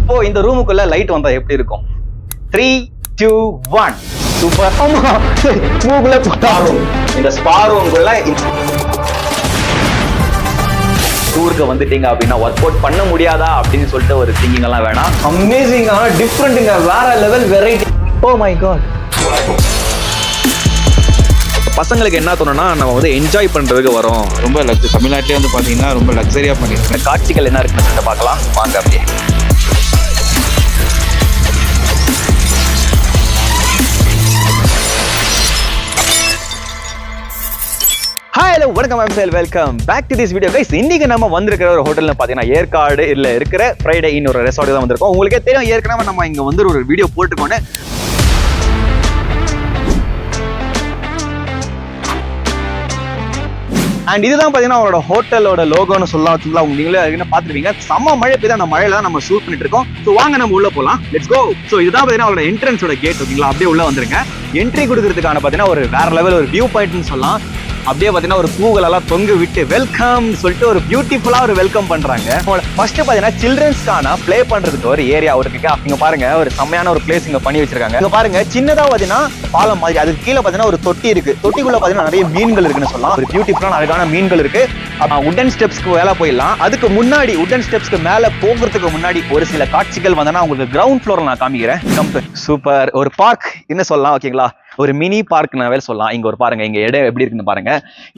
இப்போ இந்த ரூமுக்குள்ள லைட் வந்தா எப்படி இருக்கும்? 3, 2, 1. சூப்பர். ஆமா, மூக்குள்ள போட்டாலும் இந்த ஸ்பா ரூமுக்குள்ள டூருக்கு வந்துட்டீங்க அப்படின்னா ஒர்க் அவுட் பண்ண முடியாதா அப்படின்னு சொல்லிட்டு ஒரு திங்கிங் எல்லாம் வேணாம். அமேசிங்கான டிஃப்ரெண்ட்டுங்க, வேற level variety. Oh my god. பசங்களுக்கு என்ன தோணுன்னா நம்ம வந்து என்ஜாய் பண்றதுக்கு வரோம். ரொம்ப தமிழ்நாட்டிலே வந்து பாத்தீங்கன்னா ரொம்ப லக்ஸரியா பண்ணிருக்கேன். காட்சிகள் என்ன இருக்குன்னு சொல்லிட்டு பார்க்கலாம் வாங்க. அப்படியே ஹலோ வணக்கம் ma'am, welcome back to this video guys. இன்னைக்கு நம்ம வந்திருக்கிற ஒரு ஹோட்டல்ல பாத்தீங்கன்னா ஏற்காடு இல்ல இருக்கிற ஃப்ரைடே இன் ஒரு ரெசார்ட் தான் வந்திருக்கோம். உங்களுக்கே தெரியும் ஏற்கனவே நம்ம இங்க வந்து ஒரு வீடியோ போட்டுக்கோன்னு. அண்ட் இதுதான் பாத்தீங்கன்னா அவரோட ஹோட்டலோட லோகோன்னு சொல்லலாம். உங்க நீங்களே பாத்துருவீங்க. செம்ம மழை பெய்யுது, அந்த மழையில தான் நம்ம ஷூட் பண்ணிட்டு இருக்கோம். ஸோ வாங்க நம்ம உள்ள போலாம், லெட்ஸ் கோ. ஸோ இதுதான் பாத்தீங்கன்னா அவரோட என்ட்ரன்ஸோட கேட். ஓகேங்களா, அப்படியே உள்ள வந்துருங்க. என்ட்ரி கொடுக்கறதுக்கான பாத்தீங்கன்னா ஒரு வேற லெவல் ஒரு வியூ பாயிண்ட்னு சொல்லலாம். அப்படியே பாத்தீங்கன்னா ஒரு பூக்கள் எல்லாம் தொங்க விட்டு வெல்கம் சொல்லிட்டு ஒரு பியூட்டிஃபுல்லா ஒரு வெல்கம் பண்றாங்க. ஃபர்ஸ்ட் பாத்தீங்கன்னா சில்ட்ரன்ஸ்க்கான பிளே பண்றதுக்கு ஒரு ஏரியா இருக்கு. இங்க பாருங்க ஒரு செம்மையான ஒரு பிளேஸ் இங்க பண்ணி வச்சிருக்காங்க. இங்க பாருங்க சின்னதா பாத்தீங்கன்னா பாலம் மாதிரி, அதுக்கு கீழே பாத்தீங்கன்னா ஒரு தொட்டி இருக்கு. தொட்டிக்குள்ள பாத்தீங்கன்னா நிறைய மீன்கள் இருக்குன்னு சொல்லலாம். ஒரு பியூட்டிஃபுல்லான அழகான மீன்கள் இருக்கு. உடன் ஸ்டெப்ஸ்க்கு மேல போயிடலாம். அதுக்கு முன்னாடி உடன் ஸ்டெப்ஸ்க்கு மேல போகிறதுக்கு முன்னாடி ஒரு சில காட்சிகள் வந்தா உங்களுக்கு கிரவுண்ட் ஃப்ளோர்ல நான் காமிக்கிறேன். சூப்பர் ஒரு பார்க் என்ன சொல்லலாம். ஓகேங்களா, ஒரு மினி பார்க்னாவே சொல்லலாம். இங்க ஒரு பாருங்க, இங்க இடம் எப்படி இருக்குன்னு பாருங்க.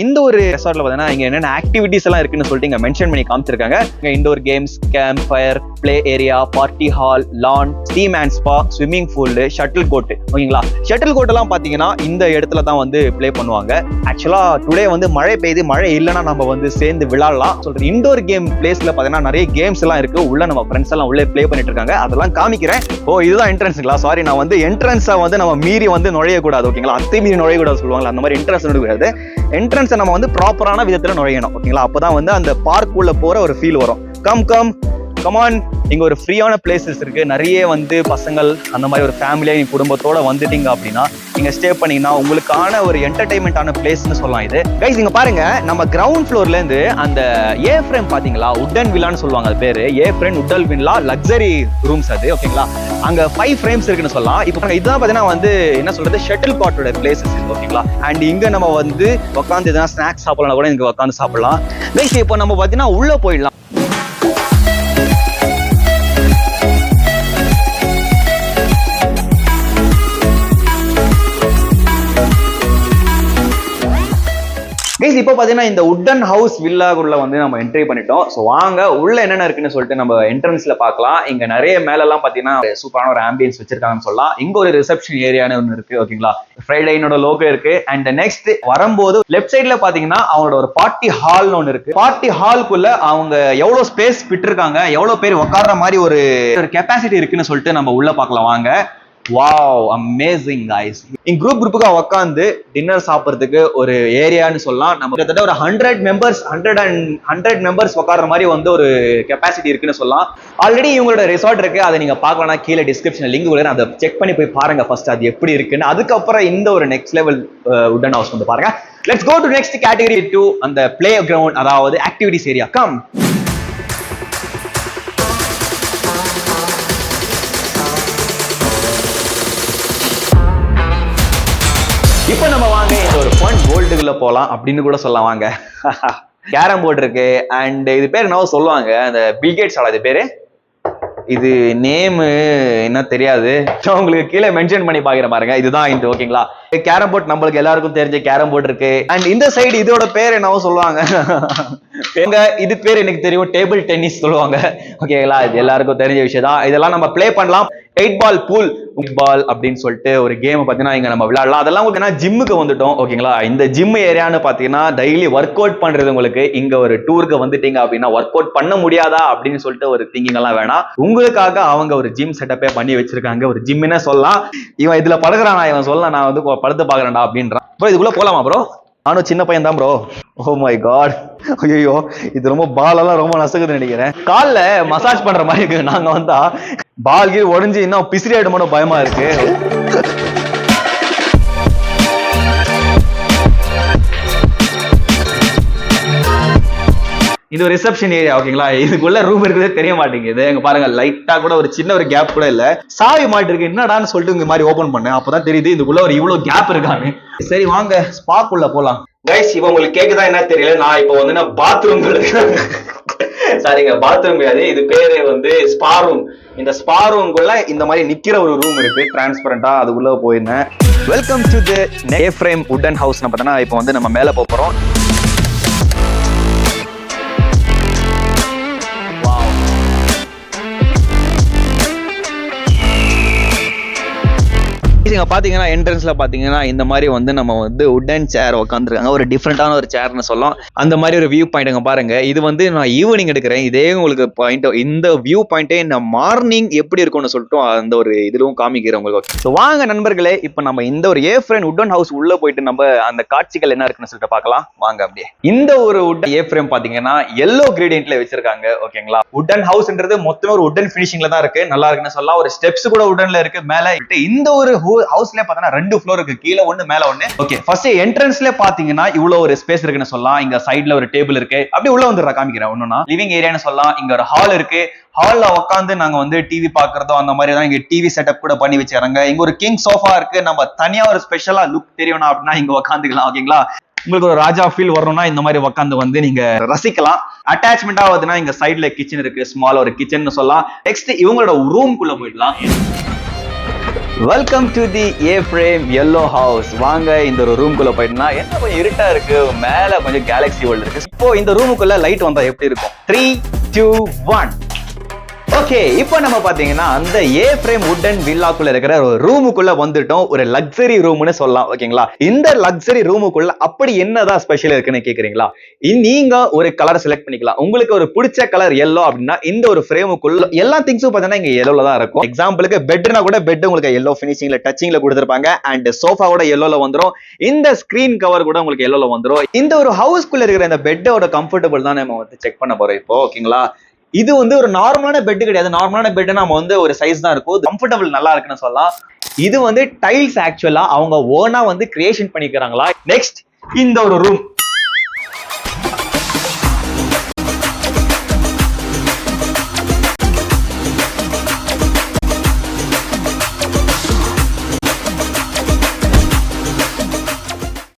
இந்த ஒரு ரெசார்ட்ல பாத்தீங்கன்னா இங்க என்னென்ன ஆக்டிவிட்டிஸ் எல்லாம் இருக்குன்னு சொல்லிட்டு இங்க மென்ஷன் பண்ணி காமிச்சிருக்காங்க. இங்க indoor games, camp fire, play area, party hall, lawn, steam and spa, swimming pool, shuttle court. ஓகேங்களா, ஷட்டில் கோர்ட் எல்லாம் பாத்தீங்கன்னா இந்த இடத்துல தான் வந்து பிளே பண்ணுவாங்க. ஆக்சுவலா டுடே வந்து மழை பெய்யுது, மழை இல்லைன்னா நம்ம வந்து சேர்ந்து விளையாடலாம் சொல்றேன். இண்டோர் கேம் பிளேஸ்ல பாத்தீங்கன்னா நிறைய கேம்ஸ் எல்லாம் இருக்கு. உள்ள நம்ம ஃப்ரெண்ட்ஸ் எல்லாம் உள்ளே பிளே பண்ணிட்டு இருக்காங்க. அதெல்லாம் காமிக்கிறேன். ஓ இதுதான் என்ட்ரன்ஸுங்களா? சாரி, நான் வந்து என்ட்ரன்ஸை வந்து நம்ம மீறி வந்து நுழைய கூடாது. ஓகேங்களா, அத்துமீறி நுழையக்கூடாது சொல்லுவாங்க. அந்த மாதிரி என்ட்ரன்ஸ் நுழையக்கூடாது. என்ட்ரன்ஸை நம்ம வந்து ப்ராப்பரான விதத்துல நுழையணும். ஓகேங்களா, அப்பதான் வந்து அந்த பார்க் உள்ள போற ஒரு ஃபீல் வரும். கமான். இங்க ஒரு ஃப்ரீயான பிளேசஸ் இருக்கு. நிறைய வந்து பசங்கள் அந்த மாதிரி ஒரு ஃபேமிலியா நீங்க குடும்பத்தோட வந்துட்டீங்க அப்படின்னா நீங்க ஸ்டே பண்ணீங்கன்னா உங்களுக்கான ஒரு என்டர்டைன்மெண்டான பிளேஸ்னு சொல்லலாம் இது. கைஸ் இங்க பாருங்க, நம்ம கிரவுண்ட் ஃப்ளோர்ல இருந்து அந்த ஏ ஃப்ரேம் பாத்தீங்களா, உட்டன் வில்லான்னு சொல்லுவாங்க. அது பேரு a frame wooden villa, luxury rooms அது. ஓகேங்களா, அங்க 5 ஃப்ரேம்ஸ் இருக்குன்னு சொல்லலாம். இப்போ இதுதான் பாத்தீங்கன்னா வந்து என்ன சொல்றது, ஷட்டில் கார்ட்டோட பிளேசஸ் இருக்கு. ஓகேங்களா, அண்ட் இங்க நம்ம வந்து உட்காந்து எதனா ஸ்நாக்ஸ் சாப்பிடலாம் கூட இங்க உட்காந்து சாப்பிடலாம். கைஸ் இப்போ நம்ம பாத்தீங்கன்னா உள்ள போயிடலாம். கைஸ் இப்போ பாத்தீங்கன்னா இந்த உட்டன் ஹவுஸ் வில்லாக்குள்ள வந்து நம்ம என்ட்ரி பண்ணிட்டோம். ஸோ வாங்க உள்ள என்னென்ன இருக்குன்னு சொல்லிட்டு நம்ம என்ட்ரன்ஸ்ல பார்க்கலாம். இங்க நிறைய மேல எல்லாம் பாத்தீங்கன்னா சூப்பரான ஒரு ஆம்பியன்ஸ் வச்சிருக்காங்கன்னு சொல்லலாம். இங்க ஒரு ரிசப்ஷன் ஏரியான்னு ஒன்று இருக்கு. ஓகேங்களா, ஃப்ரைடேனோட லோகோ இருக்கு. அண்ட் நெக்ஸ்ட் வரும்போது லெஃப்ட் சைட்ல பாத்தீங்கன்னா அவங்களோட ஒரு பார்ட்டி ஹால்னு ஒன்று இருக்கு. பார்ட்டி ஹால்குள்ள அவங்க எவ்வளவு ஸ்பேஸ் விட்டுருக்காங்க, எவ்வளவு பேர் உட்கார்ற மாதிரி ஒரு கெப்பாசிட்டி இருக்குன்னு சொல்லிட்டு நம்ம உள்ள பார்க்கலாம் வாங்க. Wow, amazing guys. இங்க குரூப்புக்கா உட்காந்து டின்னர் சாப்பிட்றதுக்கு ஒரு ஏரியான்னு சொல்லலாம். நம்ம கிட்டத்தட்ட ஒரு 100 மெம்பர்ஸ் உட்கார்ற மாதிரி வந்து ஒரு கெப்பாசிட்டி இருக்குன்னு சொல்லலாம். ஆல்ரெடி இவங்களோட ரிசார்ட் இருக்கு, அதை நீங்க பார்க்கலாம். கீழே டிஸ்கிரிப்ஷன் லிங்க் உள்ள அதை செக் பண்ணி போய் பாருங்க ஃபர்ஸ்ட் அது எப்படி இருக்குன்னு. அதுக்கப்புறம் இந்த ஒரு நெக்ஸ்ட் லெவல் உட்டன் ஹவுஸ் வந்து பாருங்க. Let's go to next category 2, அந்த பிளே கிரவுண்ட், அதாவது ஆக்டிவிட்டிஸ் ஏரியா. கம். இப்போ நம்ம வாங்க இந்த ஒரு ஃபன் வேர்ல்டுக்குள்ள போலாம் அப்படின்னு கூட சொல்லலாம் வாங்க. கேரம் போர்டு இருக்கு. அண்ட் இது பேர் என்ன சொல்லுவாங்க, அந்த பில் கேட்ஸ் ஆளா இது பேரு. இது நேமு என்ன தெரியாது, உங்களுக்கு கீழே மென்ஷன் பண்ணி பாக்குறேன் பாருங்க. இதுதான் இந்த. ஓகேங்களா, கேரம் போர்ட் நம்மளுக்கு எல்லாருக்கும் தெரிஞ்ச கேரம் போர்டு இருக்கு. அண்ட் இந்த சைடு இதோட பேர் என்னவோ சொல்லுவாங்க. இது பேர் எனக்கு தெரியும், டேபிள் டென்னிஸ் சொல்லுவாங்க. ஓகேங்களா, இது எல்லாருக்கும் தெரிஞ்ச விஷயம் தான். இதெல்லாம் நம்ம பிளே பண்ணலாம். 8 பால் பூல் பால் அப்படின்னு சொல்லிட்டு ஒரு கேம் பாத்தீங்கன்னா இங்க நம்ம விளையாடலாம். அதெல்லாம் உங்களுக்கு ஜிம்முக்கு வந்துட்டோம். ஓகேங்களா, இந்த ஜிம் ஏரியான்னு பாத்தீங்கன்னா டெய்லி ஒர்க் அவுட் பண்றது. உங்களுக்கு இங்க ஒரு டூருக்கு வந்துட்டீங்க அப்படின்னா ஒர்க் அவுட் பண்ண முடியாதா அப்படின்னு சொல்லிட்டு ஒரு திங்கிங் எல்லாம் வேணாம். உங்களுக்காக அவங்க ஒரு ஜிம் செட்டப்பே பண்ணி வச்சிருக்காங்க. ஒரு ஜிம்னே சொல்லலாம். இவன் இதுல படுக்கிறானா, இவன் சொல்லலாம் நான் வந்து படுத்து பாக்குறேன்டா அப்படின்றான். ப்ரோ இதுக்குள்ள போலாமா ப்ரோ? நானும் சின்ன பையன் தான் ப்ரோ. ஓ மை காட், ஐயோ இது ரொம்ப பால் எல்லாம் ரொம்ப நசுக்குதுன்னு நினைக்கிறேன். கால்ல மசாஜ் பண்ற மாதிரி இருக்கு. நாங்க வந்தா பால் கீழ் உடஞ்சி இன்னும் பிசிறி ஆயிடுமோ பயமா இருக்கு. இது ஒரு ரிசப்ஷன் ஏரியா ஓகேங்களா. இதுக்குள்ள ரூம் இருக்கிறதே தெரிய மாட்டேங்குது. எங்க பாருங்க லைட்டா கூட ஒரு சின்ன ஒரு கேப் கூட இல்ல. சாவி மாட்டி இருக்கு என்னடான்னு சொல்லிட்டு இந்த மாதிரி ஓபன் பண்ணேன். அப்பதான் தெரியுது இதுக்குள்ள ஒரு இவ்வளவு கேப் இருக்கான்னு. சரி வாங்க ஸ்பாக்குள்ள போலாம். கைஸ் இப்போ உங்களுக்கு கேக்குதா என்ன தெரியல. நான் இப்போ வந்து நான் பாத்ரூம் சாரிங்க பாத்ரூம் கிடையாது, இது பேரு வந்து ஸ்பா ரூம். இந்த ஸ்பா ரூம்குள்ள இந்த மாதிரி நிக்கிற ஒரு ரூம் இருக்கு டிரான்ஸ்பரண்டா, அதுக்குள்ள போயிருந்தேன். வெல்கம் டு தி ஏ-ஃப்ரேம் வுடன் ஹவுஸ். பார்த்தோன்னா இப்போ வந்து நம்ம மேல போறோம். இங்க பாத்தீங்கன்னா என்ட்ரன்ஸ்ல பாத்தீங்கன்னா இந்த மாதிரி வந்து நம்ம வந்து வுடன் சேர் உட்காந்துருக்காங்க. ஒரு டிஃப்ரெண்டான ஒரு சேர்னு சொல்லலாம். அந்த மாதிரி ஒரு வியூ பாயிண்ட் பாருங்க. இது வந்து நான் ஈவினிங் எடுக்கிறேன். இதே உங்களுக்கு பாயிண்ட், இந்த வியூ பாயிண்டே நான் மார்னிங் எப்படி இருக்கும்னு சொல்லிட்டு அந்த ஒரு இதுவும் காமிக்கிறேன் உங்களுக்கு. ஸோ வாங்க நண்பர்களே, இப்போ நம்ம இந்த ஒரு ஏ-ஃப்ரேம் வுடன் ஹவுஸ் உள்ள போயிட்டு நம்ம அந்த காட்சிகள் என்ன இருக்குன்னு சொல்லிட்டு பார்க்கலாம் வாங்க. அப்படியே இந்த ஒரு வுடன் ஏ-ஃப்ரேம் பாத்தீங்கன்னா எல்லோ கிரேடியன்ட்ல வச்சிருக்காங்க ஓகேங்களா. வுடன் ஹவுஸ்ன்றது மொத்தமே ஒரு வுடன் ஃபினிஷிங்ல தான் இருக்கு. நல்லா இருக்குன்னு சொல்லலாம். ஒரு ஸ்டெப்ஸ் கூட வுடன்ல இருக்கு. மேல இந்த ஒரு ஹவுஸ்ல பார்த்தா 2 ஃப்ளோர் இருக்கு, கீழே ஒண்ணு மேல ஒண்ணு. ஓகே ஃபர்ஸ்ட் என்ட்ரன்ஸ்ல பாத்தீங்கன்னா இவ்வளவு ஒரு ஸ்பேஸ் இருக்குன்னு சொல்லலாம். இங்க சைடுல ஒரு டேபிள் இருக்கு. அப்படியே உள்ள வந்துடுறா காமிக்கிறேன். ஒண்ணுனா லிவிங் ஏரியான்னு சொல்லலாம். இங்க ஒரு ஹால் இருக்கு. ஹால்ல உட்காந்து நாங்க வந்து டிவி பாக்குறதோ அந்த மாதிரி தான் இங்க டிவி செட்டப் கூட பண்ணி வச்சிருக்காங்க. இங்க ஒரு கிங் சோஃபா இருக்கு. நம்ம தனியா ஒரு ஸ்பெஷலா லுக் தெரியணும் அப்படின்னா இங்க உட்காந்துக்கலாம் ஓகேங்களா. உங்களுக்கு ஒரு ராஜா ஃபீல் வரணும்னா இந்த மாதிரி உட்காந்து வந்து நீங்க ரசிக்கலாம். அட்டாச்மெண்ட் ஆகுதுன்னா இங்க சைடுல கிச்சன் இருக்கு. ஸ்மால் ஒரு கிச்சன் சொல்லலாம். நெக்ஸ்ட் இவங்களோட ரூம்குள்ள போயிடலாம். Welcome to the A frame yellow house. வாங்க இந்த ஒரு ரூம்குள்ள போயிட்டோம்னா என்ன கொஞ்சம் இருட்டா இருக்கு. மேல கொஞ்சம் கேலக்ஸி வேர்ல்ட் இருக்கு. இப்போ இந்த ரூமுக்குள்ள லைட் வந்தா எப்படி இருக்கும்? 3, 2, 1. ஓகே இப்போ நம்ம பாத்தீங்கன்னா அந்த ஏ-ஃப்ரேம் வுடன் வில்லாக்குள்ள இருக்கிற ஒரு ரூமுக்குள்ள வந்துட்டோம். ஒரு லக்ஸரி ரூம்னு சொல்லலாம் ஓகேங்களா. இந்த லக்ஸரி ரூமுக்குள்ள அப்படி என்னதான் ஸ்பெஷல் இருக்குன்னு கேக்குறீங்களா? நீங்க ஒரு கலர் செலக்ட் பண்ணிக்கலாம். உங்களுக்கு ஒரு பிடிச்ச கலர் yellow அப்படின்னா இந்த ஒரு ஃப்ரேமுக்குள்ள எல்லா திங்ஸும் பாத்தீங்கன்னா இங்க yellowல தான் இருக்கும். எக்ஸாம்பிளுக்கு பெட்னா கூட பெட் உங்களுக்கு yellow ஃபினிஷிங்ல டச்சிங்ல கொடுத்திருப்பாங்க. அண்ட் சோஃபா கூட yellowல வந்துரும். இந்த ஸ்கிரீன் கவர் கூட உங்களுக்கு yellowல வந்துரும். இந்த ஒரு ஹவுஸ்க்குள்ள இருக்கிற இந்த பெட்டோட கம்ஃபர்டபிள் தான் நம்ம வந்து செக் பண்ண போறோம் இப்போ ஓகேங்களா. இது வந்து ஒரு நார்மலான பெட் கிடையாது. நார்மலான பெட் நம்ம வந்து ஒரு சைஸ் தான் இருக்கும். கம்ஃபர்டபிள் நல்லா இருக்குன்னு சொல்லலாம். இது வந்து டைல்ஸ் ஆக்சுவலா அவங்க ஓனா வந்து கிரியேஷன் பண்ணிக்கிறாங்களா. நெக்ஸ்ட் இந்த ஒரு ரூம்